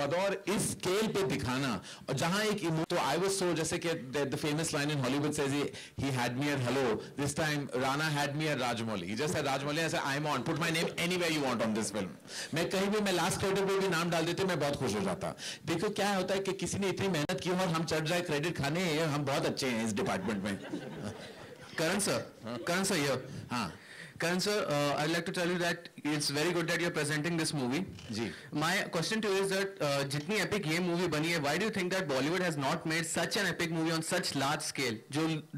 बदौर इस स्केल पे दिखाना और जहां एक तो आई वाज सो जैसे कि the famous line in Hollywood says he had me at hello this time Rana had me at Rajamouli जैसे राजमौली ऐसे I am on put my name anywhere you want on this film मैं कहीं भी मैं last credit पे भी नाम डाल देते मैं बहुत खुश हो जाता देखो क्या होता है कि किसी ने इतनी मेहनत की और हम चढ़ जाए क्रेडिट खाने हम बहुत अच्छे हैं इस डिपार्टमेंट में Karan sir here. हाँ Karan sir, I'd like to tell you that it's very good that you're presenting this movie. Ji My question to you is that जितनी epic ये movie बनी है, why do you think that Bollywood has not made such an epic movie on such large scale?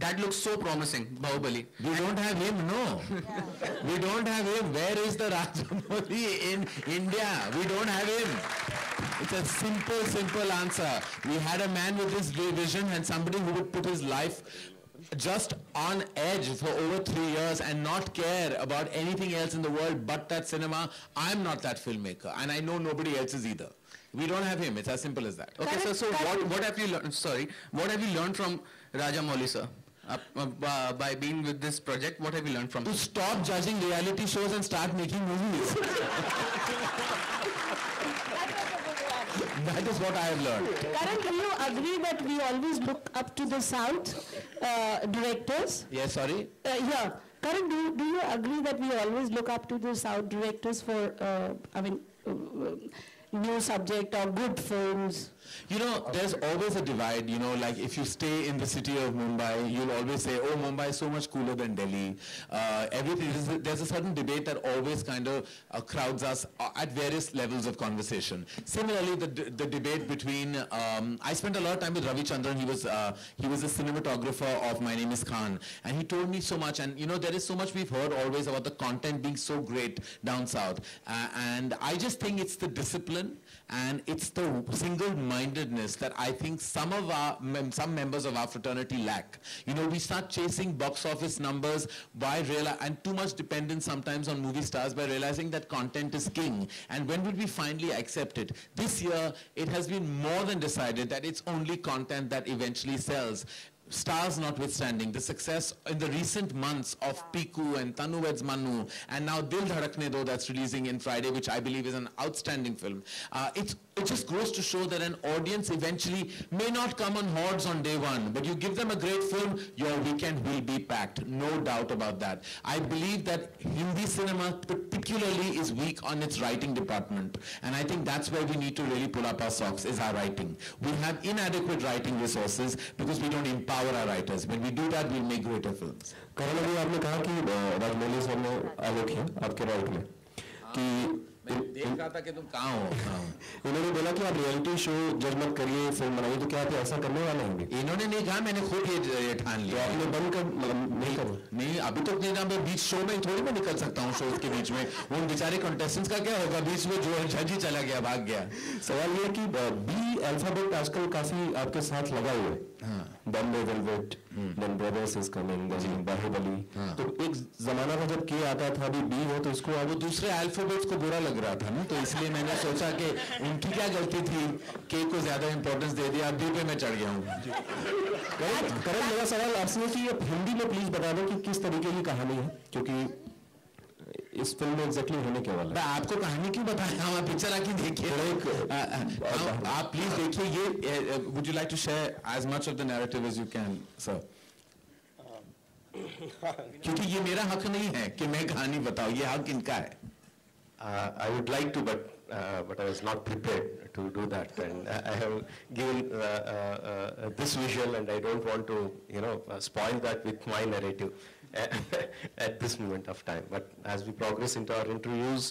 That looks so promising, Bahubali. We don't have him, no. We don't have him. Where is the Rajamouli in India? We don't have him. It's a simple answer. We had a man with this vision and somebody who would put his life just on edge for over 3 years and not care about anything else in the world but that cinema. I'm not that filmmaker and I know nobody else is either. We don't have him. It's as simple as that. Okay, so what have you learned? Sorry, what have you learned from Rajamouli sir? By being with this project, what have you learned from? To stop judging reality shows and start making movies. That is what I have learned. Karan, do you agree that we always look up to the South directors? Yes, sorry? Yeah. Karan, do you agree that we always look up to the South directors for, new subject or good films? You know, there's always a divide, you know, like if you stay in the city of Mumbai, you'll always say, oh, Mumbai is so much cooler than Delhi. There's a certain debate that always kind of crowds us at various levels of conversation. Similarly, the debate between, I spent a lot of time with Ravi Chandran. He was a cinematographer of My Name is Khan. And he told me so much. And, you know, there is so much we've heard always about the content being so great down south. And I just think it's the discipline and it's the single-mindedness that I think some members of our fraternity lack. You know, we start chasing box office numbers and too much dependence sometimes on movie stars by realizing that content is king. And when will we finally accept it? This year, it has been more than decided that it's only content that eventually sells. Stars notwithstanding, the success in the recent months of Piku and Tanu Weds Manu, and now Dil Dhadakne Do that's releasing in Friday, which I believe is an outstanding film. It just goes to show that an audience eventually may not come on hordes on day one, but you give them a great film, your weekend will be packed. No doubt about that. I believe that Hindi cinema particularly is weak on its writing department, and I think that's where we need to really pull up our socks, is our writing. We have inadequate writing resources because we don't empower our writers. When we do that, we'll make greater films. करण अभी आपने कहा कि Rajamouli sir ने आलोक किया आपके right में कि मैं देख रहा था कि तुम कहाँ हो इन्होंने बोला कि आप रियलिटी शो जज मत करिए फिल्म बनाइए तो क्या आप ऐसा करने वाले हैं? इन्होंने नहीं कहा, मैंने खुद ये ठान लिया। आपने बंद कर नहीं कर नहीं अभी तो नहीं ना, मैं बीच शो में थोड़ी मैं निकल सकता हूँ शोज के बीच में। उन बेचारे कंटेस्टेंट्स का क्या होगा, बीच में जो जज ही चला गया, भाग गया। सवाल ये कि बी अल्फाबेट आजकल काफी आपके साथ लगा हुआ है। Bombay Velvet, then Brothers is coming, then Baahubali. तो एक जमाना था जब के आता था, अभी बी हो तो इसको वो दूसरे अल्फाबेट्स को बुरा लग रहा था ना, तो इसलिए मैंने सोचा कि उनकी क्या गलती थी, के को ज्यादा इंपॉर्टेंस दे दिया, अब बी पे मैं चढ़ गया हूँ। करण मेरा सवाल आपसे है कि आप हिंदी में प्लीज बता दो कि किस तरीके की कहानी है, क्योंकि इस फिल्म में एग्जैक्टली होने क्या वाला है। आपको कहानी क्यों बताया, हम पिक्चर आके देखिए। आप प्लीज देखिए ये। Would you like to share as much of the narrative as you can sir, क्योंकि ये मेरा हक नहीं है कि मैं कहानी बताऊं, ये हक इनका है। I would like to, but I was not prepared to do that, and I have given this visual, and I don't want to, spoil that with my narrative at this moment of time. But as we progress into our interviews,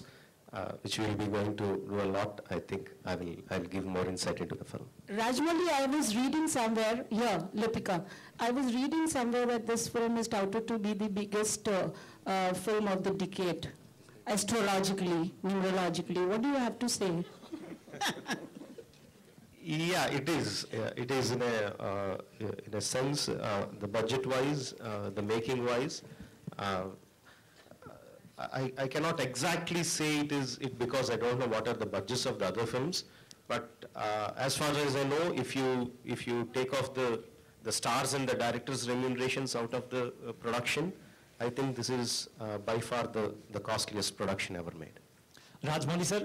which we will be going to do a lot, I think I'll give more insight into the film. Rajmouli, I was reading somewhere, Lipika, I was reading somewhere that this film is touted to be the biggest film of the decade. Astrologically, numerologically, what do you have to say? Yeah, it is. It is in a sense, the budget-wise, the making-wise. I cannot exactly say it because I don't know what are the budgets of the other films. But as far as I know, if you take off the stars and the director's remunerations out of the production, I think this is by far the costliest production ever made. Rajamouli sir,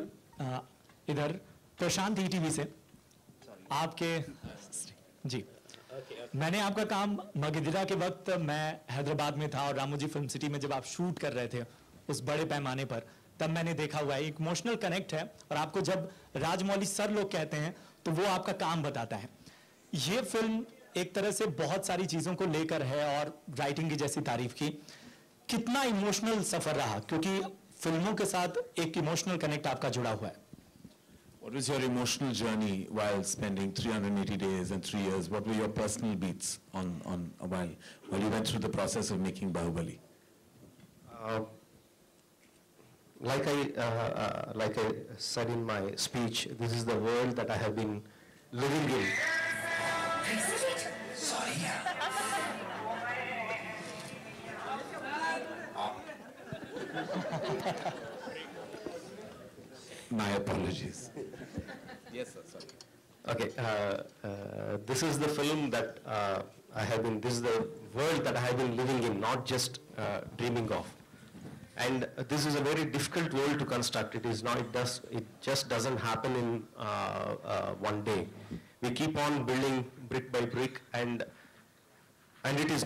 इधर प्रशांत ETV से आपके जी मैंने आपका काम मगहिरा के वक्त मैं हैदराबाद में था और रामोजी फिल्म सिटी में जब आप शूट कर रहे थे उस बड़े पैमाने पर, तब मैंने देखा हुआ है एक इमोशनल कनेक्ट है और आपको जब राजमौली सर लोग कहते हैं तो वो आपका काम बताता है। ये फिल्म एक तरह से बहुत सारी चीजों को लेकर है और राइटिंग की जैसी तारीफ की, कितना इमोशनल सफर रहा, क्योंकि फिल्मों के साथ एक इमोशनल कनेक्ट आपका जुड़ा हुआ है। What was your emotional journey while spending 380 days and 3 years? What were your personal beats while you went through the process of making Bahubali? Like I said in my speech, this is the world that I have been living in. My apologies. Yes, sir. Sorry. Okay, this is the film that this is the world that I have been living in, not just dreaming of. And this is a very difficult world to construct. It just doesn't happen in one day. We keep on building brick by brick, and it is